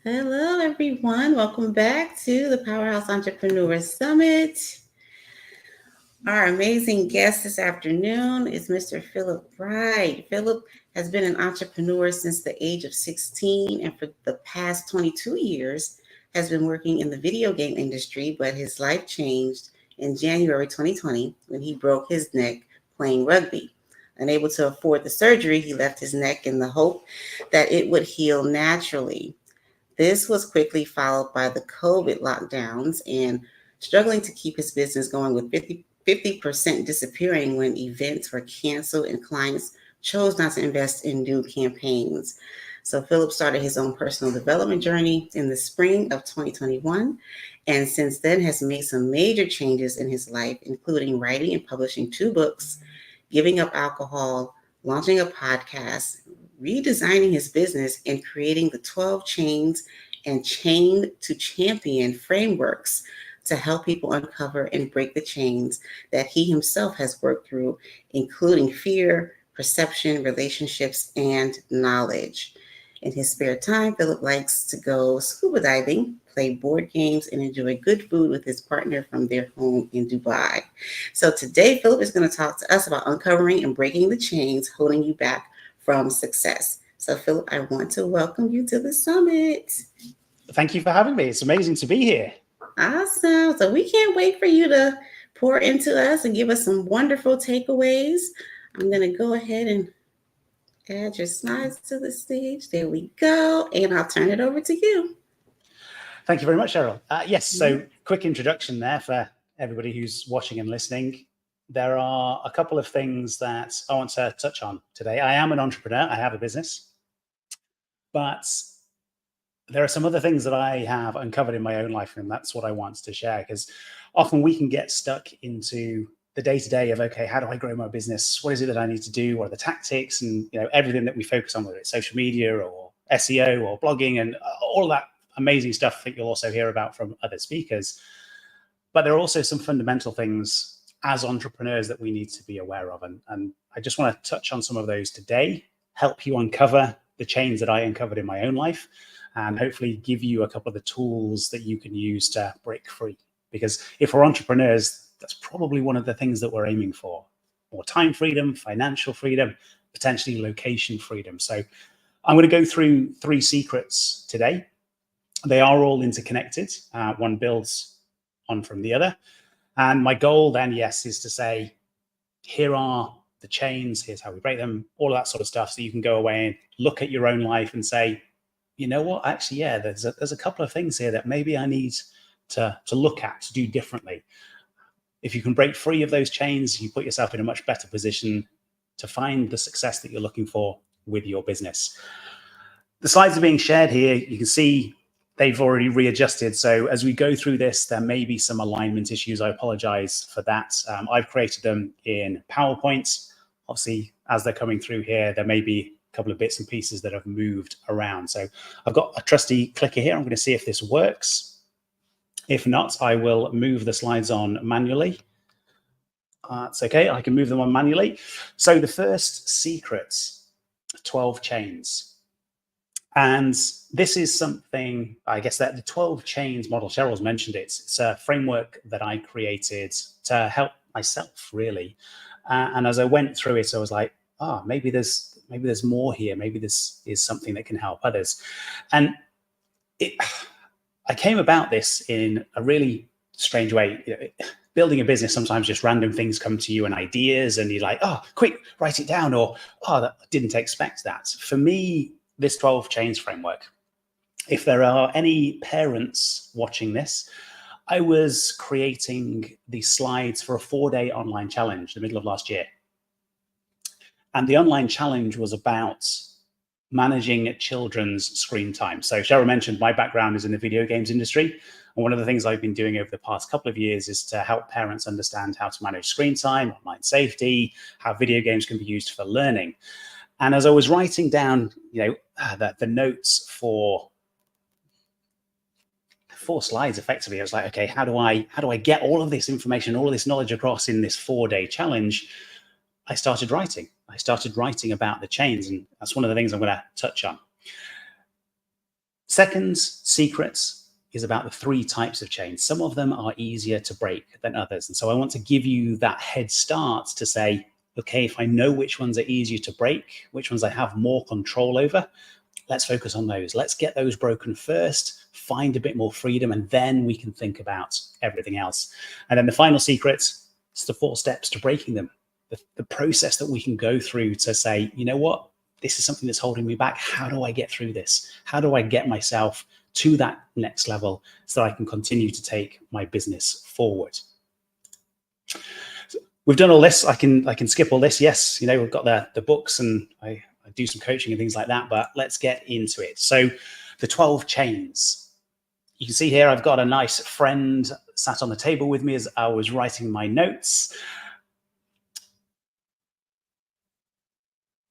Hello, everyone. Welcome back to the Powerhouse Entrepreneur Summit. Our amazing guest this afternoon is Mr. Phillip Wride. Phillip has been an entrepreneur since the age of 16 and for the past 22 years has been working in the video game industry, but his life changed in January 2020 when he broke his neck playing rugby. Unable to afford the surgery, he left his neck in the hope that it would heal naturally. This was quickly followed by the COVID lockdowns and struggling to keep his business going with 50% disappearing when events were canceled and clients chose not to invest in new campaigns. So Philip started his own personal development journey in the spring of 2021 and since then has made some major changes in his life, including writing and publishing 2 books, giving up alcohol, launching a podcast, redesigning his business, and creating the 12 chains and chain to champion frameworks to help people uncover and break the chains that he himself has worked through, including fear, perception, relationships, and knowledge. In his spare time, Philip likes to go scuba diving, play board games, and enjoy good food with his partner from their home in Dubai. So today, Philip is going to talk to us about uncovering and breaking the chains holding you back from success. So, Philip, I want to welcome you to the summit. Thank you for having me. It's amazing to be here. Awesome. So, we can't wait for you to pour into us and give us some wonderful takeaways. I'm going to go ahead and add your slides to the stage. There we go. And I'll turn it over to you. Thank you very much, Cheryl. Yes, so quick introduction there for everybody who's watching and listening. There are a couple of things that I want to touch on today. I am an entrepreneur. I have a business. But there are some other things that I have uncovered in my own life, and that's what I want to share, because often we can get stuck into the day-to-day of, okay, how do I grow my business? What is it that I need to do? What are the tactics? And everything that we focus on, whether it's social media or SEO or blogging and all that amazing stuff I think you'll also hear about from other speakers. But there are also some fundamental things as entrepreneurs that we need to be aware of. And I just want to touch on some of those today, help you uncover the chains that I uncovered in my own life, and hopefully give you a couple of the tools that you can use to break free. Because if we're entrepreneurs, that's probably one of the things that we're aiming for. More time freedom, financial freedom, potentially location freedom. So I'm going to go through 3 secrets today. They are all interconnected. One builds on from the other. And my goal then, yes, is to say, here are the chains, here's how we break them, all of that sort of stuff. So you can go away and look at your own life and say, you know what, actually, yeah, there's a couple of things here that maybe I need to look at, to do differently. If you can break free of those chains, you put yourself in a much better position to find the success that you're looking for with your business. The slides are being shared here. You can see they've already readjusted. So as we go through this, there may be some alignment issues. I apologize for that. I've created them in PowerPoint. Obviously, as they're coming through here, there may be a couple of bits and pieces that have moved around. So I've got a trusty clicker here. I'm going to see if this works. If not, I will move the slides on manually. It's okay, I can move them on manually. So the first secret, 12 chains. And this is something, I guess, that the 12 chains model, Cheryl's mentioned it. It's a framework that I created to help myself, really. And as I went through it, I was like, maybe there's more here. Maybe this is something that can help others. And I came about this in a really strange way. Building a business, sometimes just random things come to you and ideas, and you're like, quick, write it down, or, I didn't expect that. For me, this 12 chains framework, if there are any parents watching this, I was creating these slides for a 4-day online challenge in the middle of last year. And the online challenge was about managing children's screen time. So Cheryl mentioned my background is in the video games industry. And one of the things I've been doing over the past couple of years is to help parents understand how to manage screen time, online safety, how video games can be used for learning. And as I was writing down, the notes for 4 slides, effectively, I was like, okay, how do I get all of this information, all of this knowledge across in this 4-day challenge? I started writing. I started writing about the chains, and that's one of the things I'm going to touch on. Second secret is about the 3 types of chains. Some of them are easier to break than others. And so I want to give you that head start to say, okay, if I know which ones are easier to break, which ones I have more control over, let's focus on those. Let's get those broken first, find a bit more freedom, and then we can think about everything else. And then the final secret is the 4 steps to breaking them. The process that we can go through to say, you know what, this is something that's holding me back. How do I get through this? How do I get myself to that next level so that I can continue to take my business forward? We've done all this. I can skip all this. Yes, we've got the books, and I do some coaching and things like that, but let's get into it. So the 12 chains. You can see here I've got a nice friend sat on the table with me as I was writing my notes.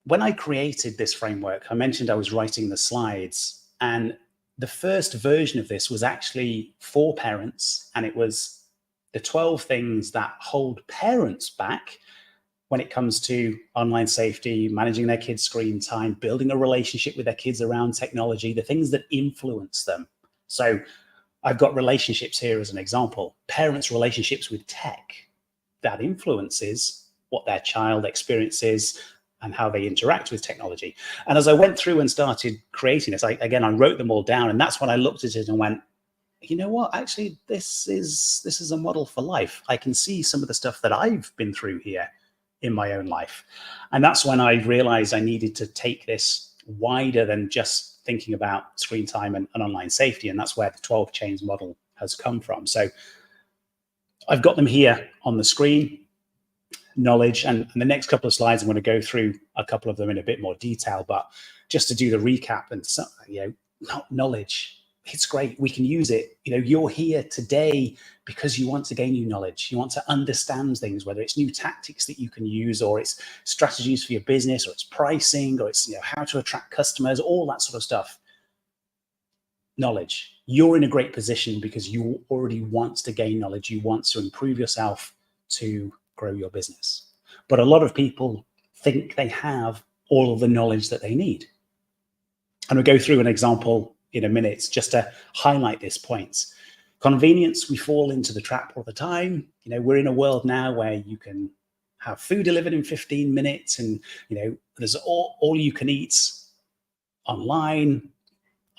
When I created this framework, I mentioned I was writing the slides, and the first version of this was actually for parents, and it was the 12 things that hold parents back when it comes to online safety, managing their kids' screen time, building a relationship with their kids around technology, the things that influence them. So I've got relationships here as an example. Parents' relationships with tech, that influences what their child experiences and how they interact with technology. And as I went through and started creating this, I wrote them all down, and that's when I looked at it and went, you know what, actually, this is a model for life. I can see some of the stuff that I've been through here in my own life. And that's when I realized I needed to take this wider than just thinking about screen time and online safety. And that's where the 12 chains model has come from. So I've got them here on the screen. Knowledge, and the next couple of slides, I'm going to go through a couple of them in a bit more detail, but just to do the recap, and knowledge, it's great. We can use it. You're here today because you want to gain new knowledge. You want to understand things, whether it's new tactics that you can use, or it's strategies for your business, or it's pricing, or it's how to attract customers, all that sort of stuff. Knowledge. You're in a great position because you already want to gain knowledge. You want to improve yourself to grow your business. But a lot of people think they have all of the knowledge that they need. And we'll go through an example in a minute just to highlight this point. Convenience, we fall into the trap all the time. We're in a world now where you can have food delivered in 15 minutes, and there's all you can eat online,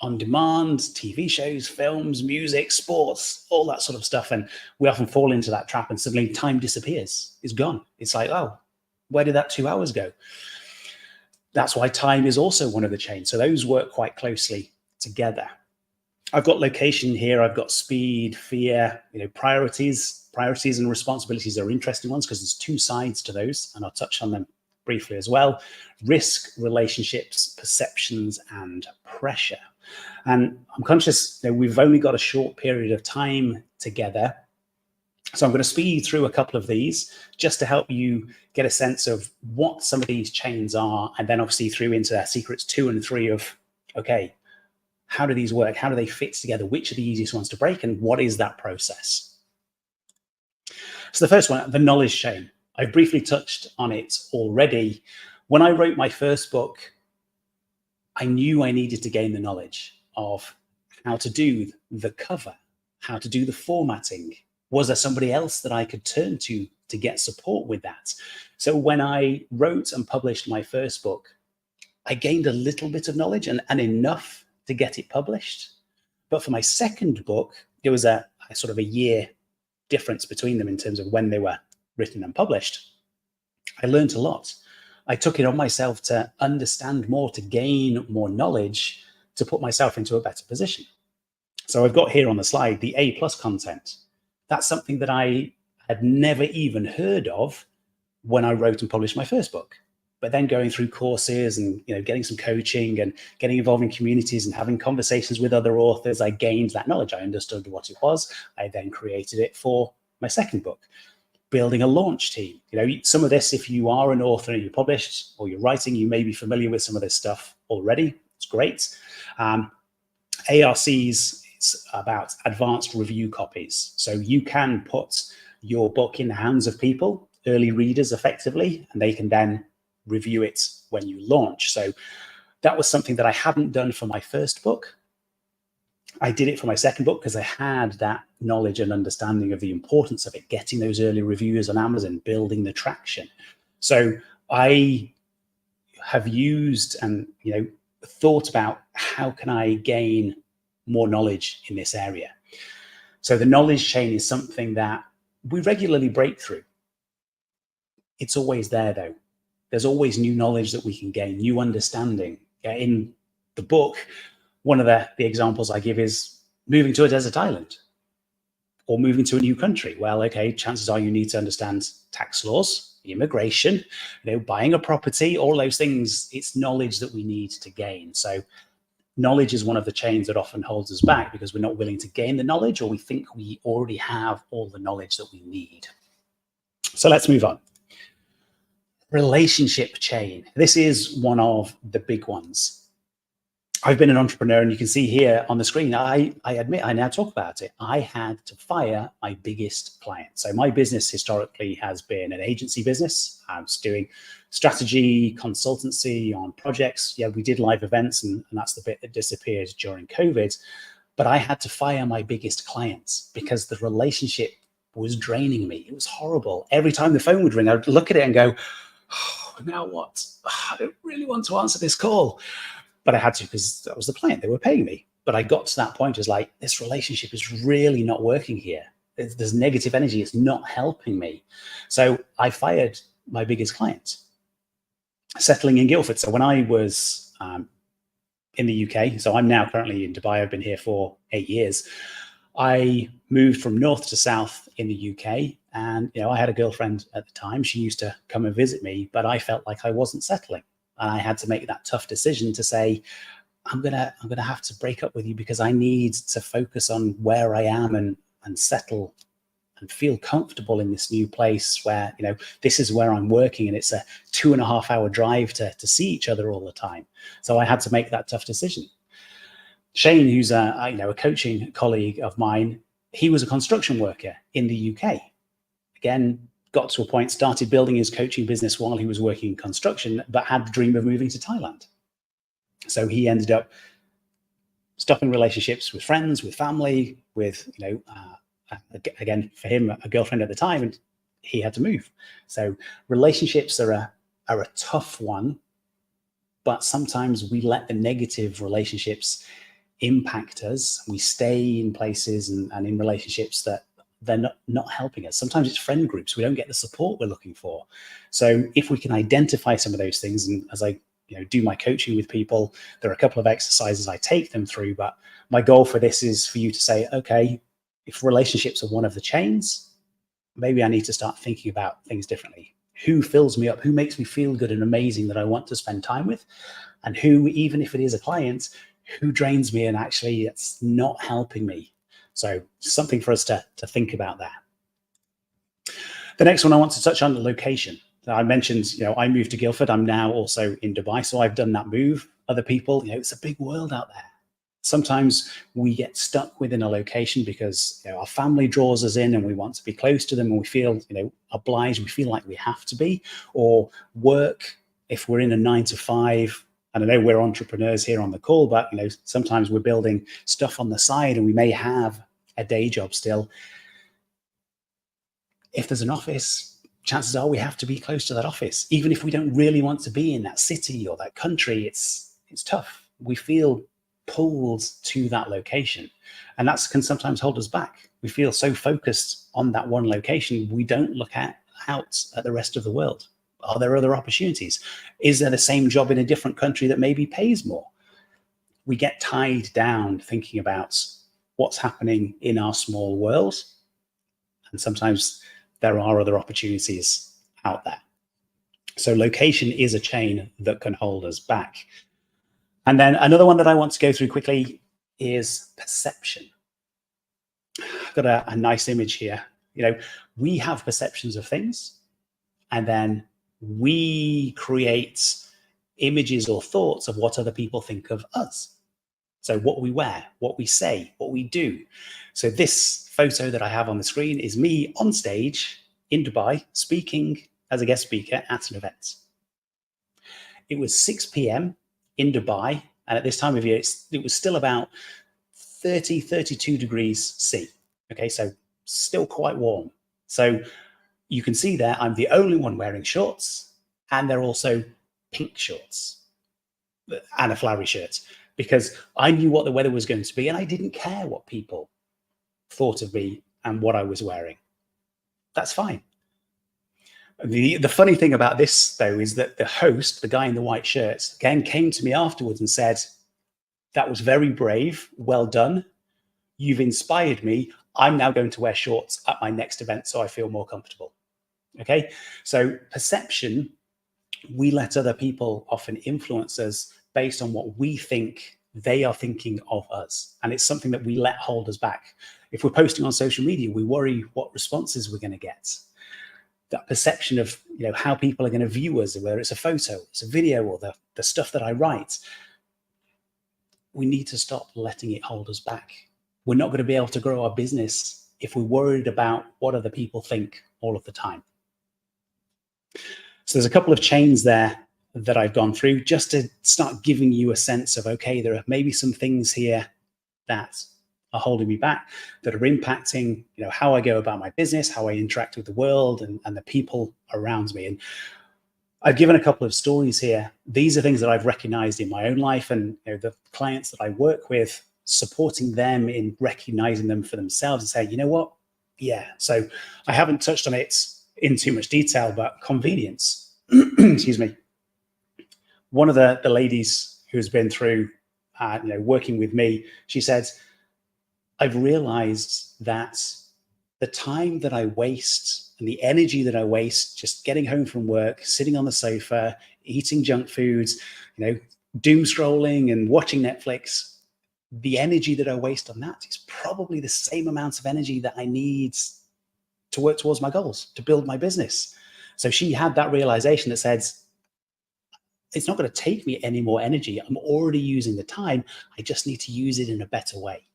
on demand, TV shows, films, music, sports, all that sort of stuff. And we often fall into that trap, and suddenly time disappears. It's gone. It's like, oh, where did that 2 hours go? That's why time is also one of the chains. So those work quite closely together. I've got location here. I've got speed, fear, priorities. Priorities and responsibilities are interesting ones because there's 2 sides to those, and I'll touch on them briefly as well. Risk, relationships, perceptions, and pressure. And I'm conscious that we've only got a short period of time together. So I'm going to speed through a couple of these just to help you get a sense of what some of these chains are, and then obviously through into secrets 2 and 3 of, okay, how do these work? How do they fit together? Which are the easiest ones to break, and what is that process? So the first one, the knowledge chain. I've briefly touched on it already. When I wrote my first book, I knew I needed to gain the knowledge of how to do the cover, how to do the formatting. Was there somebody else that I could turn to get support with that? So when I wrote and published my first book, I gained a little bit of knowledge and enough to get it published. But for my second book, there was a sort of a year difference between them in terms of when they were written and published. I learned a lot. I took it on myself to understand more, to gain more knowledge, to put myself into a better position. So I've got here on the slide the A+ content. That's something that I had never even heard of when I wrote and published my first book. But then going through courses and getting some coaching and getting involved in communities and having conversations with other authors, I gained that knowledge. I understood what it was. I then created it for my second book. Building a launch team. Some of this, if you are an author and you're published or you're writing, you may be familiar with some of this stuff already. It's great. ARCs, it's about advanced review copies. So you can put your book in the hands of people, early readers effectively, and they can then review it when you launch. So that was something that I hadn't done for my first book, I did it for my second book because I had that knowledge and understanding of the importance of it, getting those early reviews on Amazon, building the traction. So I have used and thought about how can I gain more knowledge in this area. So the knowledge chain is something that we regularly break through. It's always there though. There's always new knowledge that we can gain, new understanding. In the book, one of the examples I give is moving to a desert island or moving to a new country. Well, okay, chances are you need to understand tax laws, immigration, buying a property, all those things. It's knowledge that we need to gain. So knowledge is one of the chains that often holds us back because we're not willing to gain the knowledge, or we think we already have all the knowledge that we need. So let's move on. Relationship chain. This is one of the big ones. I've been an entrepreneur, and you can see here on the screen, I admit, I now talk about it. I had to fire my biggest client. So my business historically has been an agency business. I was doing strategy, consultancy on projects. Yeah, we did live events, and that's the bit that disappeared during COVID. But I had to fire my biggest clients because the relationship was draining me. It was horrible. Every time the phone would ring, I would look at it and go, oh, now what? I don't really want to answer this call. But I had to because that was the client. They were paying me. But I got to that point, it was like, this relationship is really not working here. There's negative energy. It's not helping me. So I fired my biggest client, settling in Guildford. So when I was in the UK, so I'm now currently in Dubai. I've been here for 8 years. I moved from north to south in the UK. And, I had a girlfriend at the time. She used to come and visit me, but I felt like I wasn't settling. And I had to make that tough decision to say, I'm gonna have to break up with you because I need to focus on where I am and settle and feel comfortable in this new place where, this is where I'm working and it's a 2.5 hour drive to see each other all the time. So I had to make that tough decision. Shane, who's a coaching colleague of mine, he was a construction worker in the UK. Again, got to a point, started building his coaching business while he was working in construction, but had the dream of moving to Thailand. So he ended up stopping relationships with friends, with family, with, again, for him, a girlfriend at the time, and he had to move. So relationships are a tough one, but sometimes we let the negative relationships impact us. We stay in places and in relationships that they're not helping us. Sometimes it's friend groups. We don't get the support we're looking for. So if we can identify some of those things, and as I do my coaching with people, there are a couple of exercises I take them through, but my goal for this is for you to say, okay, if relationships are one of the chains, maybe I need to start thinking about things differently. Who fills me up? Who makes me feel good and amazing that I want to spend time with? And who, even if it is a client, who drains me and actually it's not helping me? So something for us to think about that. The next one I want to touch on, the location. So I mentioned, I moved to Guildford. I'm now also in Dubai. So I've done that move. Other people, it's a big world out there. Sometimes we get stuck within a location because our family draws us in and we want to be close to them and we feel, obliged. We feel like we have to be, or work. If we're in a 9 to 5, and I know we're entrepreneurs here on the call, but sometimes we're building stuff on the side and we may have a day job still. If there's an office, chances are we have to be close to that office. Even if we don't really want to be in that city or that country, it's tough. We feel pulled to that location, and that can sometimes hold us back. We feel so focused on that one location, we don't look out at the rest of the world. Are there other opportunities? Is there the same job in a different country that maybe pays more? We get tied down thinking about what's happening in our small world. And sometimes there are other opportunities out there. So location is a chain that can hold us back. And then another one that I want to go through quickly is perception. I've got a nice image here. We have perceptions of things, and then we create images or thoughts of what other people think of us. So what we wear, what we say, what we do. So this photo that I have on the screen is me on stage in Dubai speaking as a guest speaker at an event. It was 6 p.m. in Dubai, and at this time of year, it was still about 30, 32 degrees C. Okay, so still quite warm. So you can see there, I'm the only one wearing shorts, and they're also pink shorts and a flowery shirt, because I knew what the weather was going to be and I didn't care what people thought of me and what I was wearing. That's fine. The funny thing about this, though, is that the host, the guy in the white shirt, again came to me afterwards and said, "That was very brave. Well done. You've inspired me. I'm now going to wear shorts at my next event so I feel more comfortable." Okay, so perception, we let other people often influence us based on what we think they are thinking of us. And it's something that we let hold us back. If we're posting on social media, we worry what responses we're going to get. That perception of, how people are going to view us, whether it's a photo, it's a video, or the stuff that I write, we need to stop letting it hold us back. We're not going to be able to grow our business if we're worried about what other people think all of the time. So there's a couple of chains there that I've gone through just to start giving you a sense of, okay, there are maybe some things here that are holding me back, that are impacting, how I go about my business, how I interact with the world and the people around me. And I've given a couple of stories here. These are things that I've recognized in my own life, and the clients that I work with, supporting them in recognizing them for themselves and saying, you know what? Yeah. So I haven't touched on it in too much detail, but convenience, excuse me. One of the ladies who's been through, working with me, she said, I've realized that the time that I waste and the energy that I waste just getting home from work, sitting on the sofa, eating junk foods, doom scrolling and watching Netflix, the energy that I waste on that is probably the same amount of energy that I need to work towards my goals, to build my business. So she had that realization that says, it's not going to take me any more energy. I'm already using the time. I just need to use it in a better way.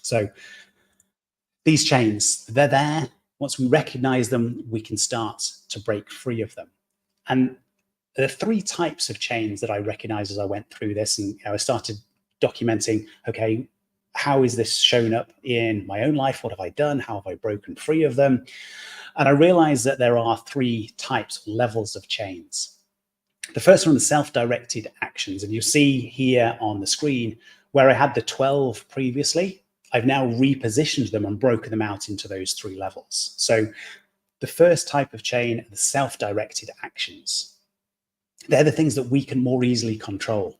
So these chains, they're there. Once we recognize them, we can start to break free of them. And there are three types of chains that I recognized as I went through this. And I started documenting, okay, how is this shown up in my own life? What have I done? How have I broken free of them? And I realized that there are three types, levels of chains. The first one, the self-directed actions. And you see here on the screen where I had the 12 previously, I've now repositioned them and broken them out into those three levels. So the first type of chain, the self-directed actions. They're the things that we can more easily control.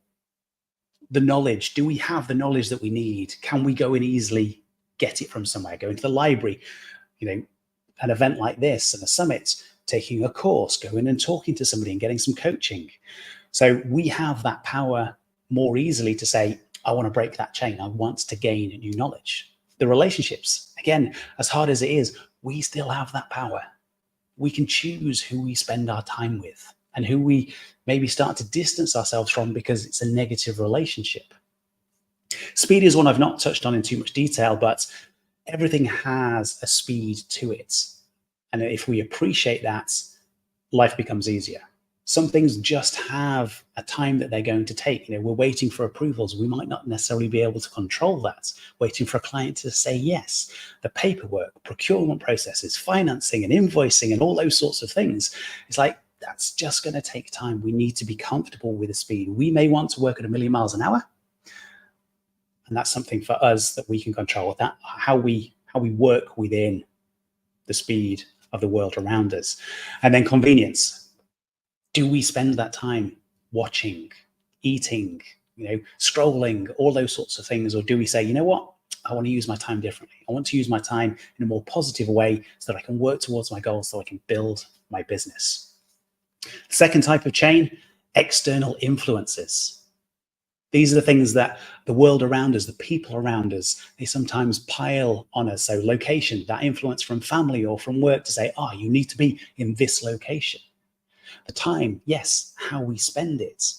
The knowledge, do we have the knowledge that we need? Can we go and easily get it from somewhere? Go into the library, an event like this and a summit, taking a course, going and talking to somebody and getting some coaching. So we have that power more easily to say, I want to break that chain. I want to gain new knowledge. The relationships, again, as hard as it is, we still have that power. We can choose who we spend our time with and who we maybe start to distance ourselves from because it's a negative relationship. Speed is one I've not touched on in too much detail, but everything has a speed to it. And if we appreciate that, life becomes easier. Some things just have a time that they're going to take. We're waiting for approvals. We might not necessarily be able to control that. Waiting for a client to say yes. The paperwork, procurement processes, financing and invoicing and all those sorts of things. It's like, that's just going to take time. We need to be comfortable with the speed. We may want to work at 1,000,000 miles an hour. And that's something for us that we can control. That how we work within the speed of the world around us. And then convenience. Do we spend that time watching, eating, scrolling, all those sorts of things? Or do we say, you know what? I want to use my time differently. I want to use my time in a more positive way so that I can work towards my goals, so I can build my business. Second type of chain, external influences. These are the things that the world around us, the people around us, they sometimes pile on us. So location, that influence from family or from work to say, you need to be in this location. The time, yes, how we spend it.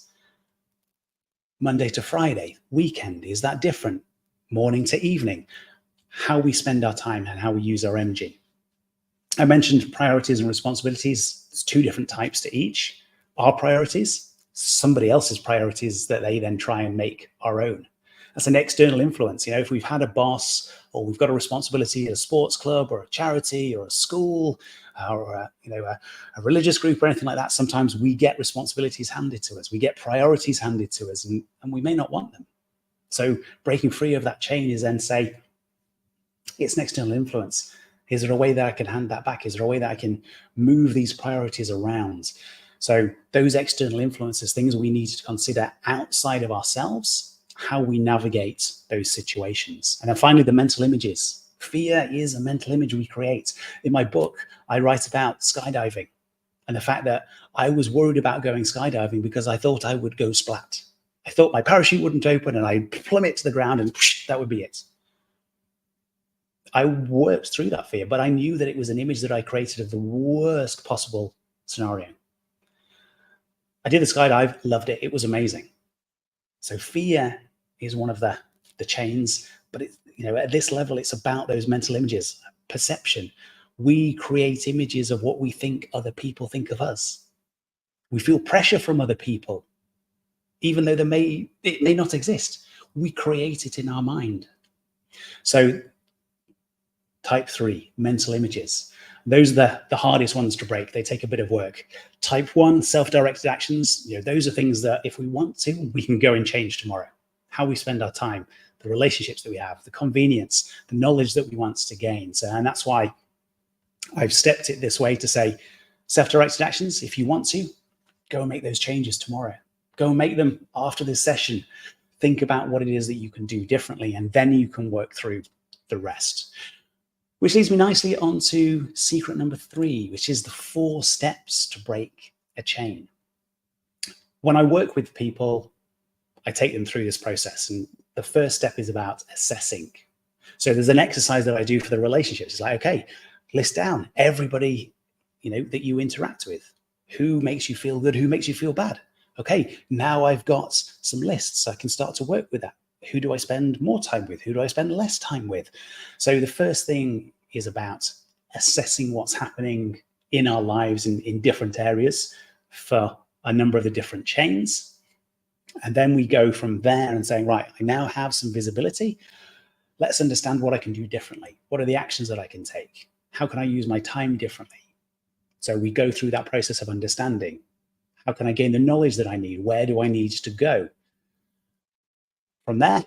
Monday to Friday, weekend, is that different? Morning to evening, how we spend our time and how we use our energy. I mentioned priorities and responsibilities. There's two different types to each. Our priorities, somebody else's priorities that they then try and make our own. That's an external influence. If we've had a boss, or we've got a responsibility at a sports club or a charity or a school or a religious group or anything like that, sometimes we get responsibilities handed to us. We get priorities handed to us, and we may not want them. So breaking free of that chain is then say, it's an external influence. Is there a way that I can hand that back? Is there a way that I can move these priorities around? So those external influences, things we need to consider outside of ourselves, how we navigate those situations. And then finally, the mental images. Fear is a mental image we create. In my book, I write about skydiving and the fact that I was worried about going skydiving because I thought I would go splat. I thought my parachute wouldn't open and I'd plummet to the ground and that would be it. I worked through that fear, but I knew that it was an image that I created of the worst possible scenario. I did the skydive, loved it. It was amazing. So fear is one of the chains, but at this level, it's about those mental images, perception. We create images of what we think other people think of us. We feel pressure from other people, even though it may not exist. We create it in our mind. So type 3, mental images. Those are the hardest ones to break. They take a bit of work. Type 1, self-directed actions. Those are things that if we want to, we can go and change tomorrow. How we spend our time, the relationships that we have, the convenience, the knowledge that we want to gain. And that's why I've stepped it this way to say, self-directed actions, if you want to, go and make those changes tomorrow. Go and make them after this session. Think about what it is that you can do differently, and then you can work through the rest. Which leads me nicely onto secret number 3, which is the 4 steps to break a chain. When I work with people, I take them through this process. And the first step is about assessing. So there's an exercise that I do for the relationships. It's like, okay, list down everybody, that you interact with. Who makes you feel good? Who makes you feel bad? Okay, now I've got some lists. I can start to work with that. Who do I spend more time with? Who do I spend less time with? So the first thing is about assessing what's happening in our lives in different areas for a number of the different chains. And then we go from there and saying, right, I now have some visibility. Let's understand what I can do differently. What are the actions that I can take? How can I use my time differently? So we go through that process of understanding. How can I gain the knowledge that I need? Where do I need to go? From there,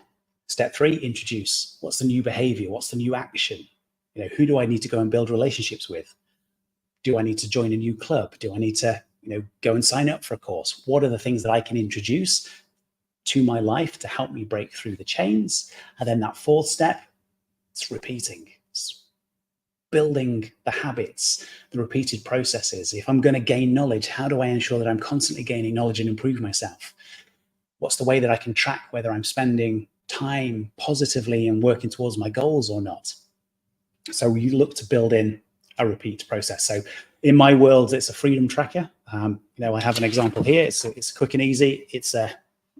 step 3, introduce. What's the new behavior? What's the new action? Who do I need to go and build relationships with? Do I need to join a new club? Do I need to, go and sign up for a course? What are the things that I can introduce to my life to help me break through the chains? And then that 4th step, it's repeating. It's building the habits, the repeated processes. If I'm going to gain knowledge, how do I ensure that I'm constantly gaining knowledge and improve myself? What's the way that I can track whether I'm spending time positively and working towards my goals or not? So you look to build in a repeat process. So in my world, it's a freedom tracker. I have an example here. It's quick and easy. It's a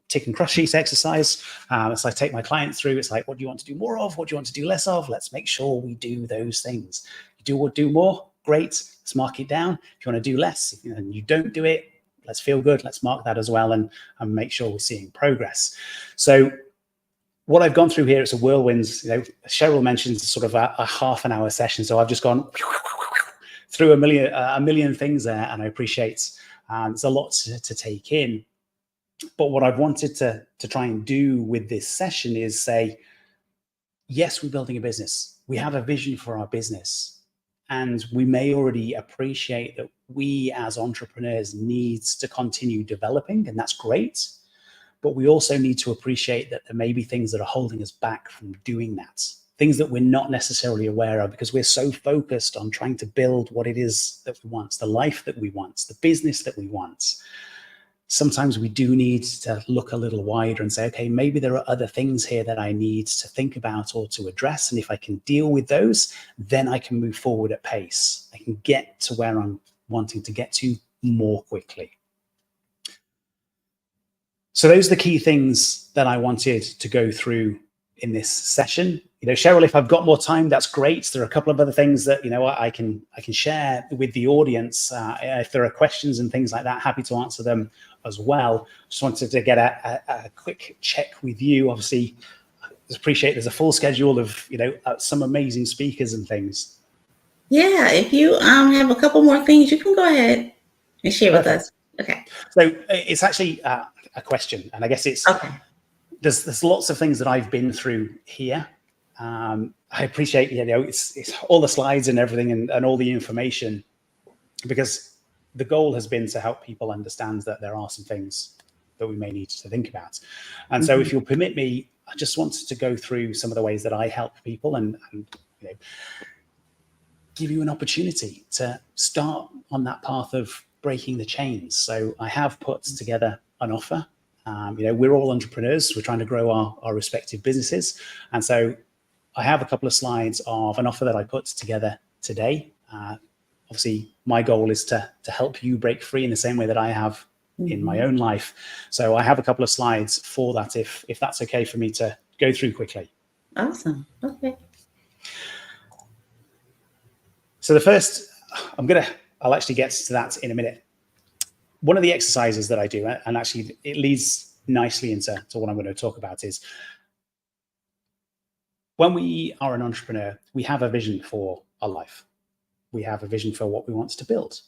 tick and cross sheet exercise. So I take my client through. It's like, what do you want to do more of? What do you want to do less of? Let's make sure we do those things. You do more, great. Let's mark it down. If you want to do less and you don't do it, let's feel good. Let's mark that as well and make sure we're seeing progress. So what I've gone through here, it's a whirlwind. Cheryl mentions sort of a half an hour session. So I've just gone through a million things there, and I appreciate there's a lot to take in. But what I've wanted to try and do with this session is say, yes, we're building a business. We have a vision for our business. And we may already appreciate that we as entrepreneurs need to continue developing, and that's great. But we also need to appreciate that there may be things that are holding us back from doing that. Things that we're not necessarily aware of because we're so focused on trying to build what it is that we want, the life that we want, the business that we want. Sometimes we do need to look a little wider and say, okay, maybe there are other things here that I need to think about or to address. And if I can deal with those, then I can move forward at pace. I can get to where I'm wanting to get to more quickly. So those are the key things that I wanted to go through in this session. Cheryl, if I've got more time, that's great. There are a couple of other things that I can share with the audience. If there are questions and things like that, happy to answer them as well. Just wanted to get a quick check with you. Obviously, I appreciate there's a full schedule of, some amazing speakers and things. Yeah, if you have a couple more things, you can go ahead and share with us. Okay. So it's actually a question, and I guess it's Okay. There's lots of things that I've been through here. I appreciate, it's all the slides and everything and all the information, because the goal has been to help people understand that there are some things that we may need to think about. And so if you'll permit me, I just wanted to go through some of the ways that I help people and give you an opportunity to start on that path of breaking the chains. So I have put together an offer. We're all entrepreneurs. We're trying to grow our respective businesses. And so I have a couple of slides of an offer that I put together today. Obviously, my goal is to help you break free in the same way that I have in my own life. So I have a couple of slides for that, if that's okay for me to go through quickly. Awesome. Okay. So the first, I'll actually get to that in a minute. One of the exercises that I do, and actually it leads nicely into what I'm going to talk about, is when we are an entrepreneur, we have a vision for our life. We have a vision for what we want to build.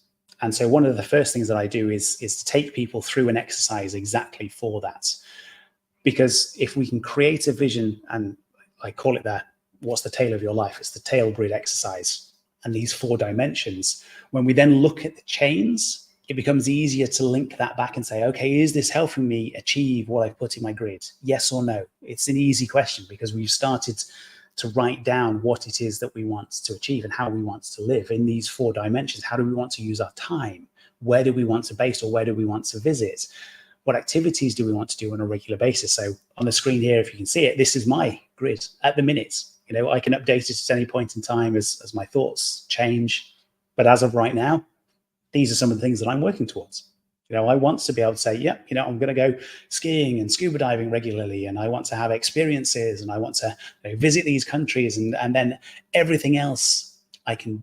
And so one of the first things that I do is to take people through an exercise exactly for that. Because if we can create a vision, and I call it what's the tail of your life? It's the tail grid exercise. And these 4 dimensions, when we then look at the chains, it becomes easier to link that back and say, okay, is this helping me achieve what I've put in my grid? Yes or no? It's an easy question because we've started to write down what it is that we want to achieve and how we want to live in these 4 dimensions. How do we want to use our time? Where do we want to base, or where do we want to visit? What activities do we want to do on a regular basis? So on the screen here, if you can see it, this is my grid at the minute. I can update it at any point in time as my thoughts change. But as of right now, these are some of the things that I'm working towards. I want to be able to say, yeah, I'm going to go skiing and scuba diving regularly, and I want to have experiences, and I want to visit these countries, and then everything else I can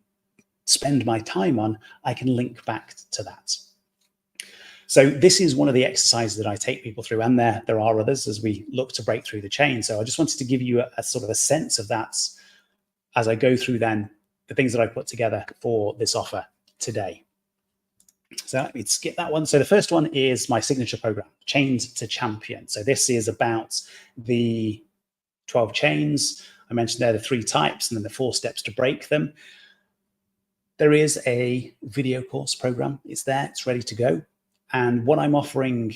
spend my time on, I can link back to that. So this is one of the exercises that I take people through, and there are others as we look to break through the chain. So I just wanted to give you a sort of a sense of that as I go through then the things that I put together for this offer today. So let me skip that one. So the first one is my signature program, Chained to Champion. So this is about the 12 chains. I mentioned there the 3 types and then the 4 steps to break them. There is a video course program. It's there, it's ready to go. And what I'm offering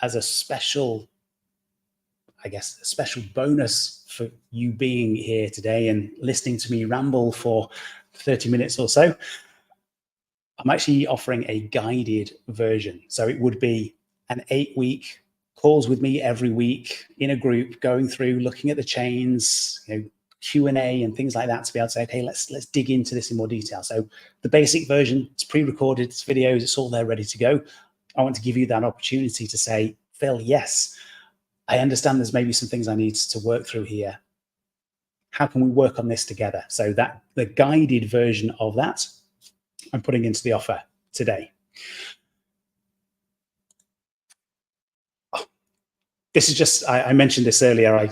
as a special, a special bonus for you being here today and listening to me ramble for 30 minutes or so, I'm actually offering a guided version. So it would be an 8-week calls with me every week in a group, going through, looking at the chains, Q&A and things like that, to be able to say, okay, let's dig into this in more detail. So the basic version, it's pre-recorded, it's videos, it's all there ready to go. I want to give you that opportunity to say, Phil, yes, I understand there's maybe some things I need to work through here. How can we work on this together? So that the guided version of that, I'm putting into the offer today. This is just, I mentioned this earlier, I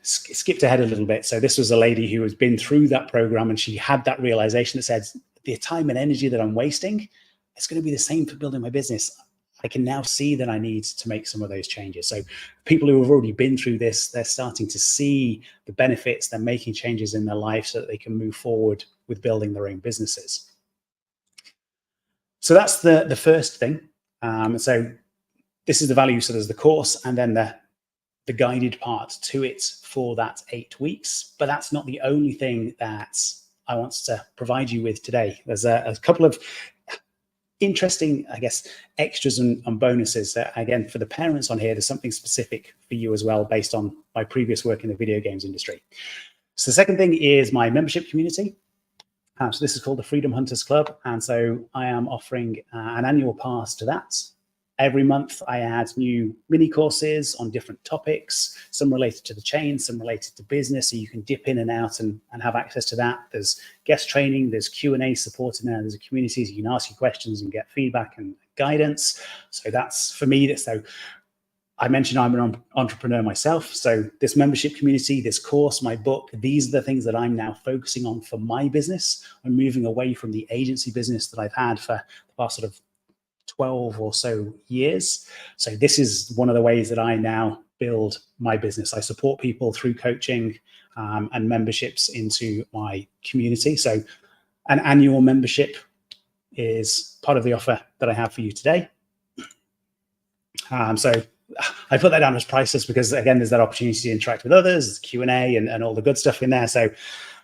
skipped ahead a little bit. So this was a lady who has been through that program, and she had that realization that said, the time and energy that I'm wasting, it's going to be the same for building my business. I can now see that I need to make some of those changes. So people who have already been through this, they're starting to see the benefits, they're making changes in their life so that they can move forward with building their own businesses. So that's the first thing. So this is the value. So there's the course and then the guided part to it for that 8 weeks. But that's not the only thing that I want to provide you with today. There's a couple of interesting, extras and bonuses. Again, for the parents on here, there's something specific for you as well, based on my previous work in the video games industry. So the second thing is my membership community. So this is called the Freedom Hunters Club. And so I am offering an annual pass to that. Every month I add new mini courses on different topics, some related to the chain, some related to business. So you can dip in and out and have access to that. There's guest training, there's Q&A support in there, there's a community so you can ask your questions and get feedback and guidance. So that's for me. So I mentioned I'm an entrepreneur myself. So this membership community, this course, my book, these are the things that I'm now focusing on for my business. I'm moving away from the agency business that I've had for the past sort of 12 or so years. So this is one of the ways that I now build my business. I support people through coaching and memberships into my community. So an annual membership is part of the offer that I have for you today. So I put that down as priceless because, again, there's that opportunity to interact with others, Q&A and all the good stuff in there. So,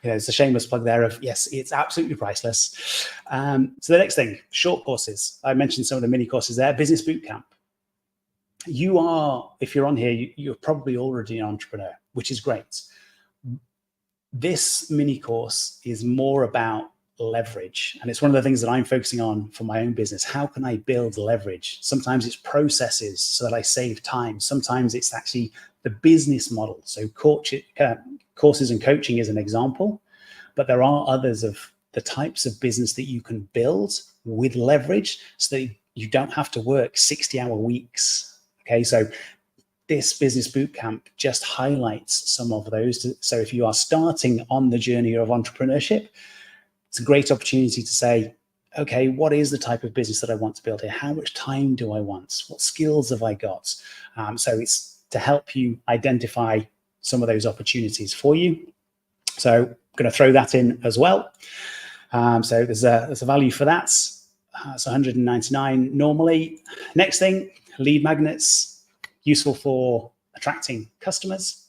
it's a shameless plug there of, yes, it's absolutely priceless. So the next thing, short courses. I mentioned some of the mini courses there. Business Bootcamp. You are, if you're on here, you're probably already an entrepreneur, which is great. This mini course is more about leverage. And it's one of the things that I'm focusing on for my own business. How can I build leverage? Sometimes it's processes so that I save time. Sometimes it's actually the business model. So courses and coaching is an example, but there are others of the types of business that you can build with leverage so that you don't have to work 60-hour weeks. Okay, so this business bootcamp just highlights some of those. So if you are starting on the journey of entrepreneurship, it's a great opportunity to say, okay, what is the type of business that I want to build here? How much time do I want? What skills have I got? So it's to help you identify some of those opportunities for you. So I'm going to throw that in as well. So there's a value for that. It's $199 normally. Next thing, lead magnets, useful for attracting customers.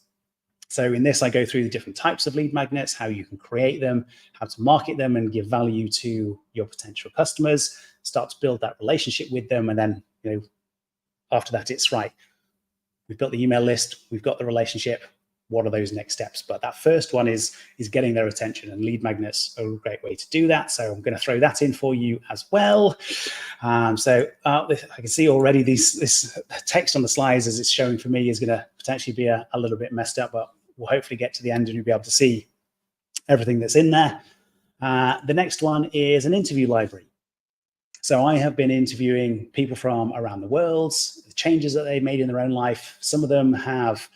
So in this, I go through the different types of lead magnets, how you can create them, how to market them and give value to your potential customers, start to build that relationship with them. And then, after that, it's right. We've built the email list, we've got the relationship. What are those next steps? But that first one is getting their attention, and lead magnets are a great way to do that. So I'm going to throw that in for you as well. I can see already this text on the slides as it's showing for me is going to potentially be a little bit messed up, but we'll hopefully get to the end and you'll be able to see everything that's in there. The next one is an interview library. So I have been interviewing people from around the world, the changes that they made in their own life. Some of them have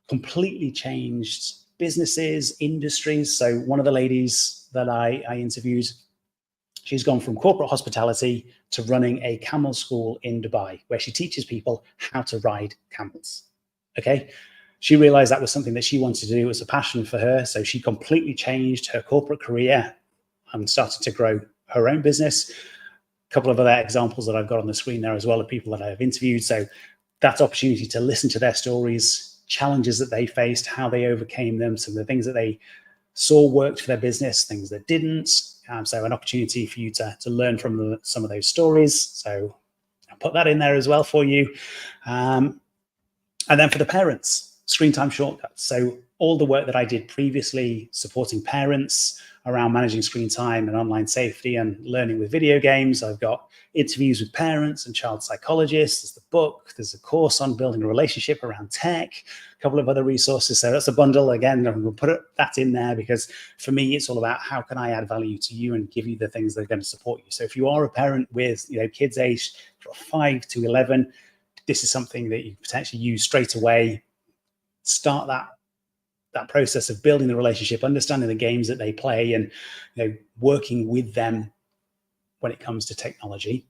completely changed businesses, industries. So one of the ladies that I interviewed, she's gone from corporate hospitality to running a camel school in Dubai, where she teaches people how to ride camels. Okay. She realized that was something that she wanted to do. It was a passion for her. So she completely changed her corporate career and started to grow her own business. A couple of other examples that I've got on the screen there as well of people that I've interviewed. So that opportunity to listen to their stories, challenges that they faced, how they overcame them, some of the things that they saw worked for their business, things that didn't. So an opportunity for you to learn from some of those stories. So I'll put that in there as well for you. And then for the parents, screen time shortcuts. So all the work that I did previously supporting parents around managing screen time and online safety and learning with video games. I've got interviews with parents and child psychologists. There's the book. There's a course on building a relationship around tech, a couple of other resources. So that's a bundle. Again, I'm going to put that in there because for me, it's all about how can I add value to you and give you the things that are going to support you. So if you are a parent with kids aged 5 to 11, this is something that you potentially use straight away. Start that process of building the relationship, understanding the games that they play, and working with them when it comes to technology.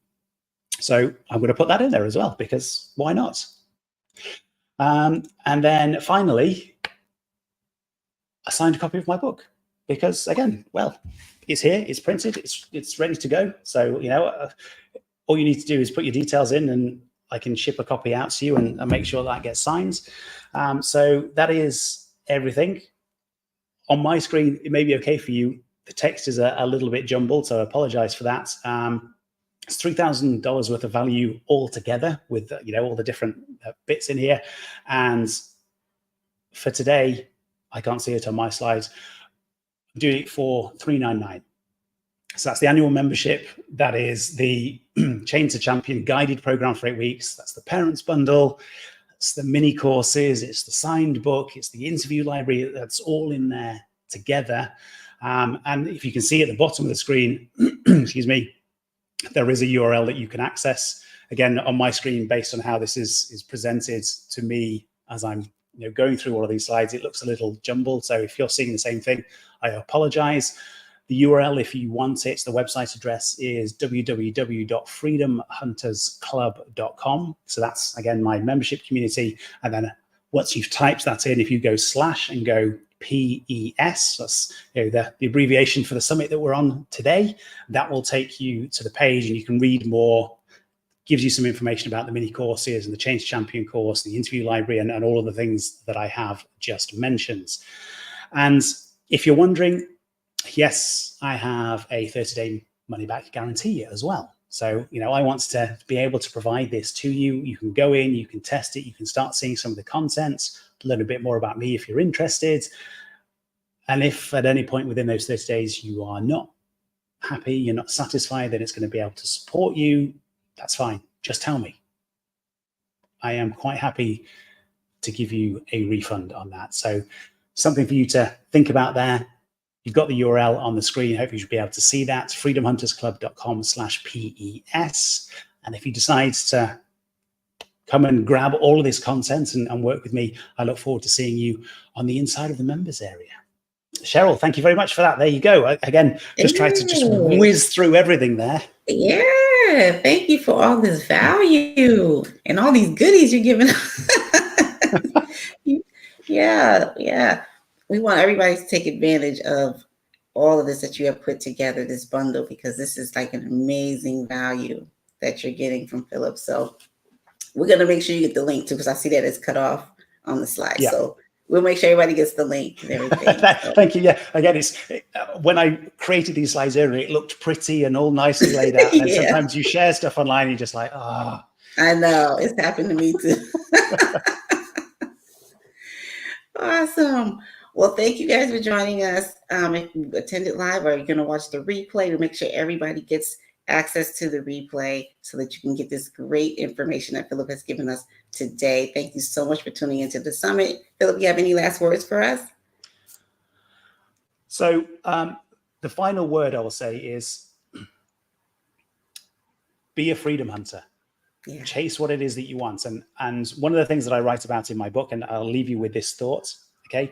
So I'm going to put that in there as well because why not? And then finally, a signed copy of my book because again, well, it's here, it's printed, it's ready to go. So all you need to do is put your details in, and I can ship a copy out to you and make sure that gets signed. So that is everything. On my screen, it may be okay for you. The text is a little bit jumbled, so I apologize for that. It's $3,000 worth of value altogether with all the different bits in here. And for today, I can't see it on my slides, I'm doing it for $399. So that's the annual membership. That is the Chain to Champion guided program for 8 weeks. That's the parents bundle. It's the mini courses. It's the signed book. It's the interview library. That's all in there together. And if you can see at the bottom of the screen, excuse me, there is a URL that you can access. Again, on my screen, based on how this is presented to me as I'm going through all of these slides, it looks a little jumbled. So if you're seeing the same thing, I apologize. The URL, if you want it, the website address is www.freedomhuntersclub.com. So that's, again, my membership community. And then once you've typed that in, if you go / and go PES, that's the abbreviation for the summit that we're on today, that will take you to the page and you can read more, gives you some information about the mini courses and the Change Champion course, the interview library, and all of the things that I have just mentioned. And if you're wondering, yes, I have a 30-day money-back guarantee as well. So, I want to be able to provide this to you. You can go in, you can test it, you can start seeing some of the content, learn a bit more about me if you're interested. And if at any point within those 30 days you are not happy, you're not satisfied, then it's going to be able to support you, that's fine. Just tell me. I am quite happy to give you a refund on that. So something for you to think about there. You've got the URL on the screen. Hopefully you should be able to see that, freedomhuntersclub.com/PES. And if you decide to come and grab all of this content and work with me, I look forward to seeing you on the inside of the members area. Cheryl, thank you very much for that. There you go. Again, just tried to just whiz through everything there. Yeah, thank you for all this value and all these goodies you're giving us. Yeah. We want everybody to take advantage of all of this that you have put together, this bundle, because this is like an amazing value that you're getting from Phillip. So we're going to make sure you get the link too, because I see that it's cut off on the slide. Yeah. So we'll make sure everybody gets the link and everything. Thank you. Yeah. Again, when I created these slides earlier, it looked pretty and all nicely laid out. And sometimes you share stuff online and you're just like, oh. I know. It's happened to me too. Awesome. Well, thank you guys for joining us. If you attended live or you're going to watch the replay, we'll make sure everybody gets access to the replay so that you can get this great information that Phillip has given us today. Thank you so much for tuning into the summit. Phillip, you have any last words for us? So the final word I will say is be a freedom hunter. Yeah. Chase what it is that you want. And one of the things that I write about in my book, and I'll leave you with this thought, okay?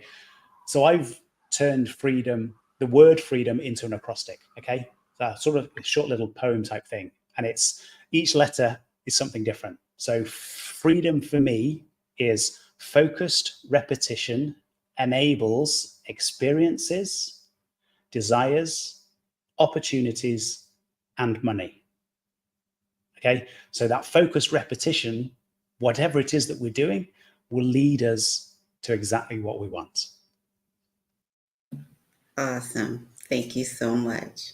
So I've turned freedom, the word freedom, into an acrostic, okay? So sort of a short little poem type thing. And it's each letter is something different. So freedom for me is focused repetition enables experiences, desires, opportunities, and money. Okay, so that focused repetition, whatever it is that we're doing, will lead us to exactly what we want. Awesome. Thank you so much.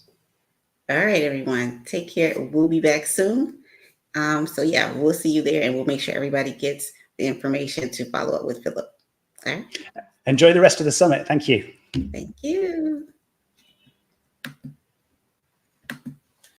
All right, everyone. Take care. We'll be back soon. So yeah, we'll see you there and we'll make sure everybody gets the information to follow up with Phillip. All right. Enjoy the rest of the summit. Thank you. Thank you.